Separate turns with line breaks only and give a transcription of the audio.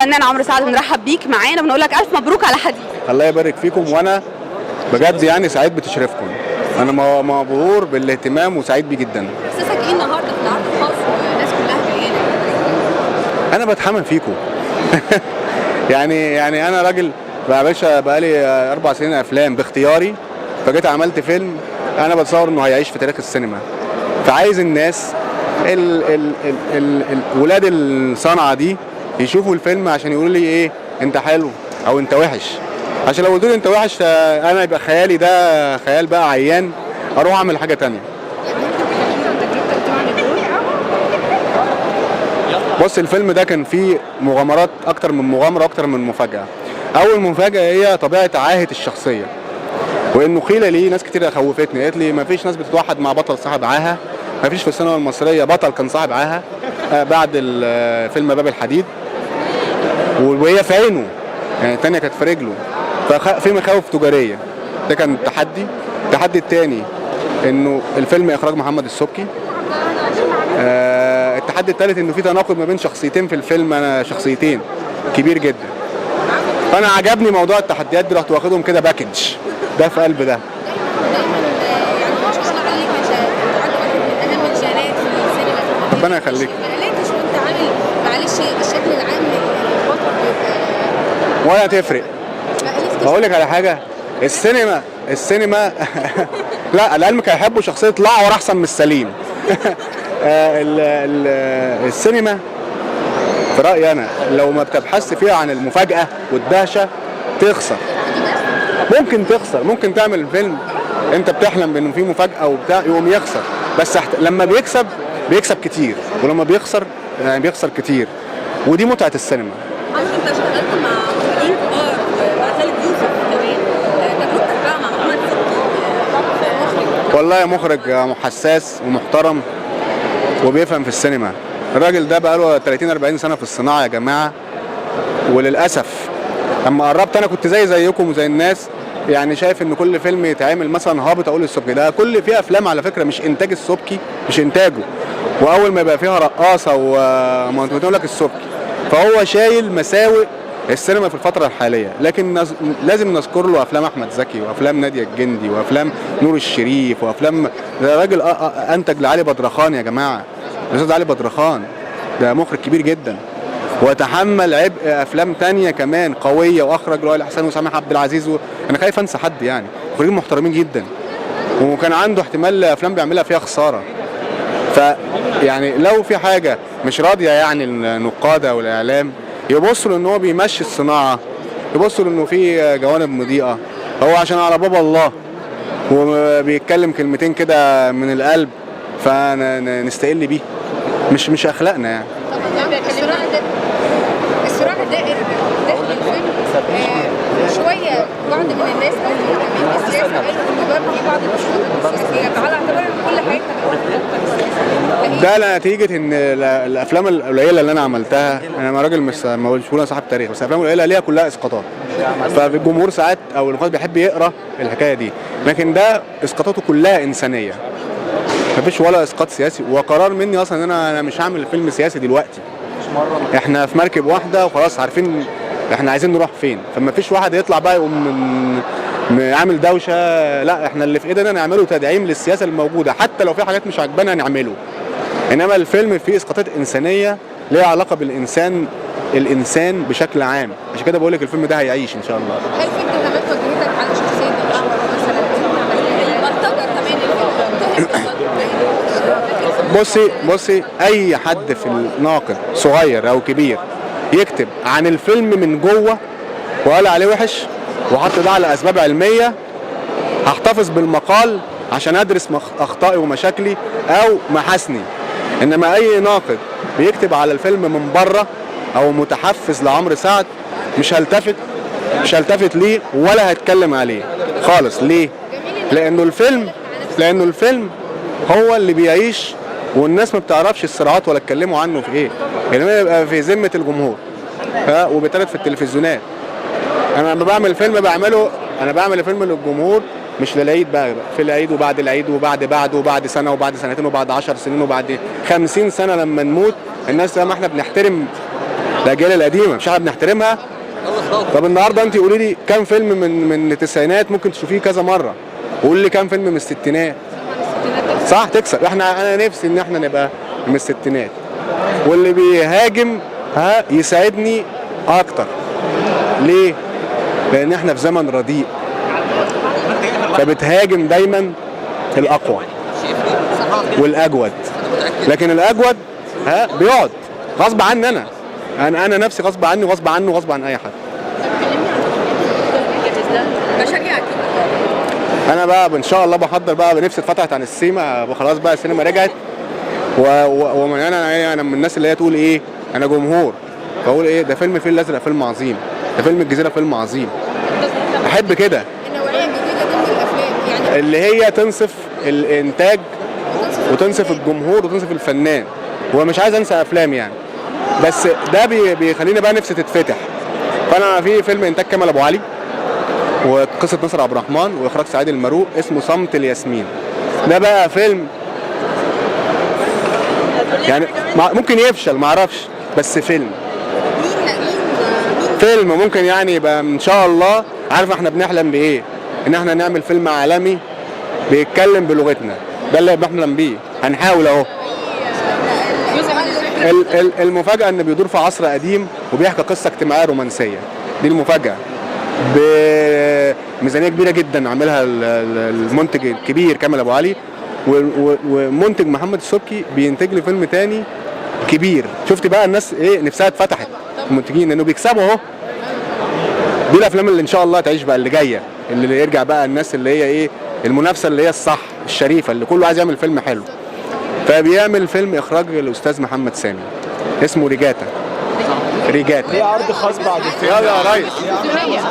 فنان عمرو سعد بنرحب بيك معانا، بنقول لك الف مبروك على حديث.
الله يبارك فيكم، وانا بجد يعني سعيد بتشريفكم. انا مبهور بالاهتمام وسعيد بيه جدا.
احساسك ايه النهارده في العرض الخاص والناس كلها جايه لك؟
انا بتحمل فيكم. يعني انا راجل بقالي 4 سنين افلام باختياري، فجيت عملت فيلم انا بتصور انه هيعيش في تاريخ السينما. فعايز الناس ولاد الصنعه دي يشوفوا الفيلم عشان يقولوا لي ايه، انت حلو او انت وحش. عشان لو قلت لي انت وحش انا يبقى خيالي ده خيال بقى عيان، اروح اعمل حاجه تانية. بص، الفيلم ده كان فيه مغامرات، اكتر من مغامره، اكتر من مفاجاه. اول مفاجاه هي طبيعه عاهه الشخصيه، وانه قيل لي ناس كتير خوفتني، قالت لي ما فيش ناس بتتوحد مع بطل صاحب عاهه، ما فيش في السينما المصريه بطل كان صاحب عاهه بعد فيلم باب الحديد، وهي في عينه، يعني الثانيه كانت في رجله. ففي مخاوف تجاريه، ده كان التحدي الثاني انه الفيلم اخراج محمد السبكي. التحدي الثالث انه في تناقض ما بين شخصيتين في الفيلم، انا شخصيتين كبير جدا. فانا عجبني موضوع التحديات دي، رحت واخدهم كده باكج، ده في قلب ده. ربنا يخليك.
الشكل العام للبطل
ولا تفرق. بقول لك على حاجه، السينما لا، لعلمك هيحبوا شخصيه الاعور احسن من السليم. السينما في رايي انا لو ما بتبحث فيها عن المفاجاه والدهشه تخسر. ممكن تعمل فيلم انت بتحلم بانه فيه مفاجاه وبتاع، يقوم يخسر. بس لما بيكسب كتير، ولما بيخسر يعني بيخسر كتير، ودي متعه السينما.
انت اشتغلت مع مخرجين كبار ومع خالد يوسف كمان، تجربتك بقى مع محمد سبكي مخرج؟
والله مخرج حساس ومحترم وبيفهم في السينما. الراجل ده بقاله 30-40 سنه في الصناعه يا جماعه، وللاسف لما قربت انا كنت زيكم وزي الناس، يعني شايف ان كل فيلم يتعمل مثلا هابط اقول السبكي. ده كل فيه افلام على فكره مش انتاج السبكي، مش انتاجه، واول ما يبقى فيها رقاصه وما تقول لك السبكي، فهو شايل مساوئ السينما في الفترة الحالية. لكن لازم نذكر له أفلام أحمد زكي وأفلام نادية الجندي وأفلام نور الشريف وأفلام، ده راجل أنتج لعلي بدرخان يا جماعة. الأستاذ علي بدرخان ده مخرج كبير جدا، وتحمل عبء أفلام تانية كمان قوية، وأخرج وائل حسن وسامح عبد العزيز أنا خايف أنسى حد، يعني مخرجين محترمين جدا، وكان عنده احتمال أفلام بيعملها فيها خسارة. فيعني لو في حاجة مش راضية يعني النقاد أو الإعلام، يبصوا لأن هو بيمشي الصناعة، يبصوا لأنه في جوانب مضيئة، هو عشان على باب الله وبيتكلم كلمتين كده من القلب فنستقل بيه، مش أخلاقنا يعني.
الصراع الدائر داخل الفيلم شوية بعض من الناس أو المهتمين بالسياسة قالوا إنه باب فيه بعض الأشخاص السياسية، على اعتبار إن كل حياتنا
ده نتيجة إن الأفلام القليلة اللي أنا عملتها، أنا راجل مش ما بقولش أنا صاحب تاريخ، بس الأفلام القليلة ليها كلها إسقاطات، فالجمهور ساعات أو النقاد بيحب يقرأ الحكاية دي، لكن ده إسقاطاته كلها إنسانية، مفيش ولا إسقاط سياسي. وقرار مني أصلا إن أنا مش هعمل فيلم سياسي دلوقتي. إحنا في مركب واحدة وخلاص عارفين إحنا عايزين نروح فين، فما فيش واحد يطلع بقى يقوم عامل دوشه. لا، احنا اللي في ايدنا نعمله تدعيم للسياسه الموجوده، حتى لو في حاجات مش عاجبانا نعمله. انما الفيلم فيه اسقاطات انسانيه ليها علاقه الانسان بشكل عام، عشان كده بقول لك الفيلم ده هيعيش ان شاء الله.
هل في اتهامات وجهتك على شخصيه الاعور مثلا؟ البلطجه كمان.
بصي اي حد في الناقد صغير او كبير يكتب عن الفيلم من جوه وقال عليه وحش وحط ده على اسباب علميه، هحتفظ بالمقال عشان ادرس اخطائي ومشاكلي او محاسني. انما اي ناقد بيكتب على الفيلم من بره او متحفز لعمرو سعد مش هلتفت ليه ولا هتكلم عليه خالص. ليه؟ لانه الفيلم هو اللي بيعيش، والناس ما بتعرفش الصراعات ولا اتكلموا عنه في ايه، انما يبقى في ذمه الجمهور وبيتعرض في التلفزيونات. انا لما بعمل فيلم بعمل الفيلم للجمهور، مش للعيد بقى، في العيد وبعد العيد وبعد بعده وبعد سنه وبعد سنتين وبعد 10 سنين وبعد 50 سنه لما نموت الناس زي ما احنا بنحترم الاجيال القديمه مش احنا بنحترمها. طب النهارده انت قولي لي كام فيلم من التسعينات ممكن تشوفيه كذا مره، وقولي لي كام فيلم من الستينات صح تكسب. انا نفسي ان احنا نبقى من الستينات، واللي بيهاجم يساعدني اكتر. ليه؟ لان احنا في زمن رديء، فبتهاجم دايما الاقوى والاجود، لكن الاجود بيقعد غصب عني. انا نفسي غصب عني وغصب عنه وغصب عن اي حد.
مشاريعك
انا بقى ان شاء الله بحضر بقى، بنفسي اتفتحت عن السينما خلاص بقى، السينما رجعت. انا من الناس اللي هي تقول ايه، انا جمهور، بقول ايه ده فيلم الفيل الازرق فيلم عظيم، ده فيلم الجزيره فيلم عظيم. احب كده
النوعيه الجديده دي من الافلام يعني
اللي هي تنصف الانتاج وتنصف الجمهور وتنصف الفنان. ومش عايز انسى افلام يعني، بس ده بيخليني بقى نفسي تتفتح. فانا في فيلم انتاج كمال ابو علي وقصه نصر عبد الرحمن واخراج سعيد المروق اسمه صمت الياسمين. ده بقى فيلم يعني ممكن يفشل معرفش، بس فيلم ممكن يعني يبقى ان شاء الله. عارف احنا بنحلم بايه؟ ان احنا نعمل فيلم عالمي بيتكلم بلغتنا، ده اللي بنحلم بيه. هنحاول اهو. المفاجأة ان بيدور في عصر قديم وبيحكي قصة اجتماعية رومانسية، دي المفاجأة. بميزانية كبيرة جدا عاملها المنتج الكبير كامل ابو علي، ومنتج محمد السبكي بينتج لي فيلم تاني كبير. شفت بقى الناس ايه نفسها اتفتحت، المنتجين انه بيكسبوا اهو. دي الافلام اللي ان شاء الله تعيش بقى، اللي جايه، اللي يرجع بقى الناس اللي هي ايه المنافسه اللي هي الصح الشريفه، اللي كله عايز يعمل فيلم حلو. فبيعمل فيلم اخراج الاستاذ محمد سامي اسمه ريجاتا.
ليه عرض خاص بعد الفيلم.
يلا يا ريس.